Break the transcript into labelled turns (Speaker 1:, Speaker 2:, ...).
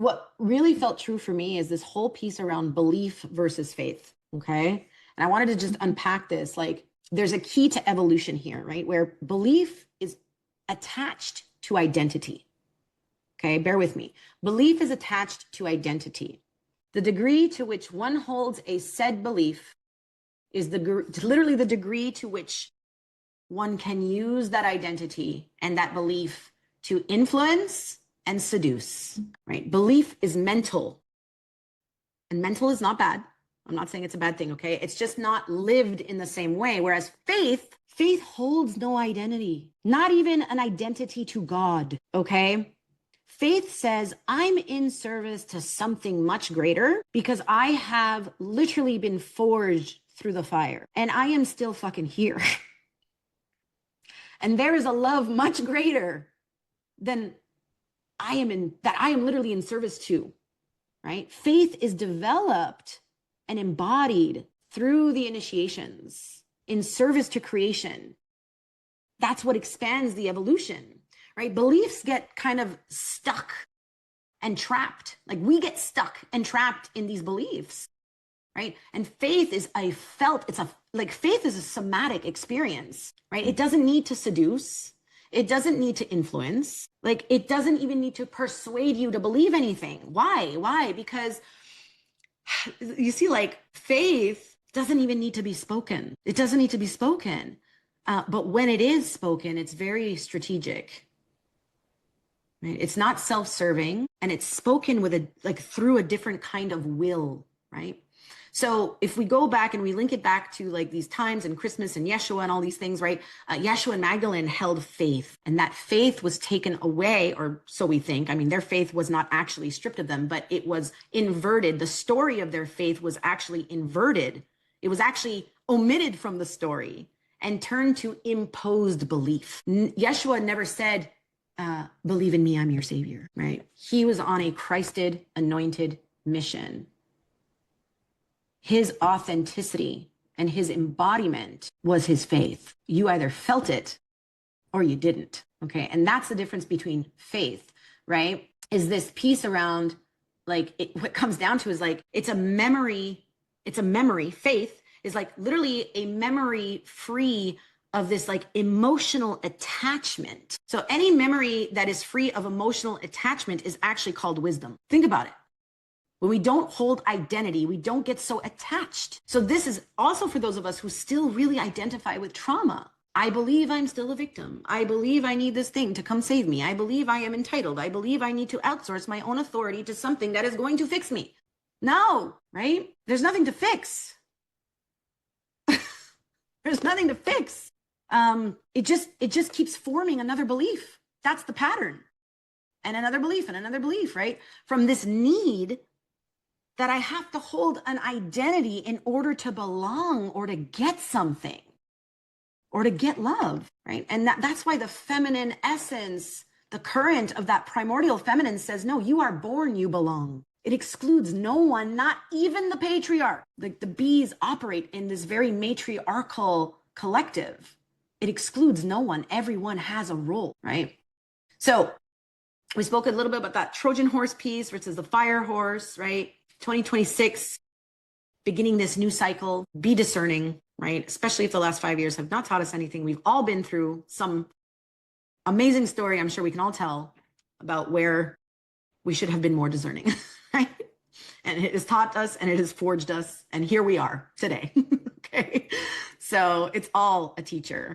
Speaker 1: what really felt true for me is this whole piece around belief versus faith. Okay. And I wanted to just unpack this. Like, there's a key to evolution here, right? Where belief is attached to identity. Okay. Bear with me. Belief is attached to identity. The degree to which one holds a said belief is literally the degree to which one can use that identity and that belief to influence and seduce, right? Belief is mental, and mental is not bad. I'm not saying it's a bad thing, okay? It's just not lived in the same way. Whereas faith holds no identity, not even an identity to God, okay? Faith says, I'm in service to something much greater because I have literally been forged through the fire and I am still fucking here. And there is a love much greater than I am literally in service to, right? Faith is developed and embodied through the initiations in service to creation. That's what expands the evolution, right? Beliefs get kind of stuck and trapped. Like, we get stuck and trapped in these beliefs, right? And faith is faith is a somatic experience, right? It doesn't need to seduce. It doesn't need to influence. Like, it doesn't even need to persuade you to believe anything. Why? Because you see, like, faith doesn't even need to be spoken. It doesn't need to be spoken. But when it is spoken, it's very strategic. Right? It's not self-serving, and it's spoken with through a different kind of will, right? So if we go back and we link it back to like these times and Christmas and Yeshua and all these things, right? Yeshua and Magdalene held faith, and that faith was taken away, or so we think. I mean, their faith was not actually stripped of them, but it was inverted. The story of their faith was actually inverted. It was actually omitted from the story and turned to imposed belief. Yeshua never said, believe in me, I'm your savior, right? He was on a Christed, anointed mission. His authenticity and his embodiment was his faith. You either felt it or you didn't, okay? And that's the difference between faith, right? Is this piece around, like, what it comes down to is like, it's a memory. Faith is like literally a memory free of this like emotional attachment. So any memory that is free of emotional attachment is actually called wisdom. Think about it. When we don't hold identity, we don't get so attached. So this is also for those of us who still really identify with trauma. I believe I'm still a victim. I believe I need this thing to come save me. I believe I am entitled. I believe I need to outsource my own authority to something that is going to fix me. No, right? There's nothing to fix. There's nothing to fix. It just keeps forming another belief. That's the pattern. And another belief, right? From this need that I have to hold an identity in order to belong or to get something or to get love, right? And that's why the feminine essence, the current of that primordial feminine says, no, you are born, you belong. It excludes no one, not even the patriarch. Like, the bees operate in this very matriarchal collective. It excludes no one. Everyone has a role, right? So we spoke a little bit about that Trojan horse piece versus the fire horse, right? 2026, beginning this new cycle, be discerning, right? Especially if the last 5 years have not taught us anything. We've all been through some amazing story, I'm sure we can all tell, about where we should have been more discerning, right? And it has taught us and it has forged us. And here we are today, okay? So it's all a teacher.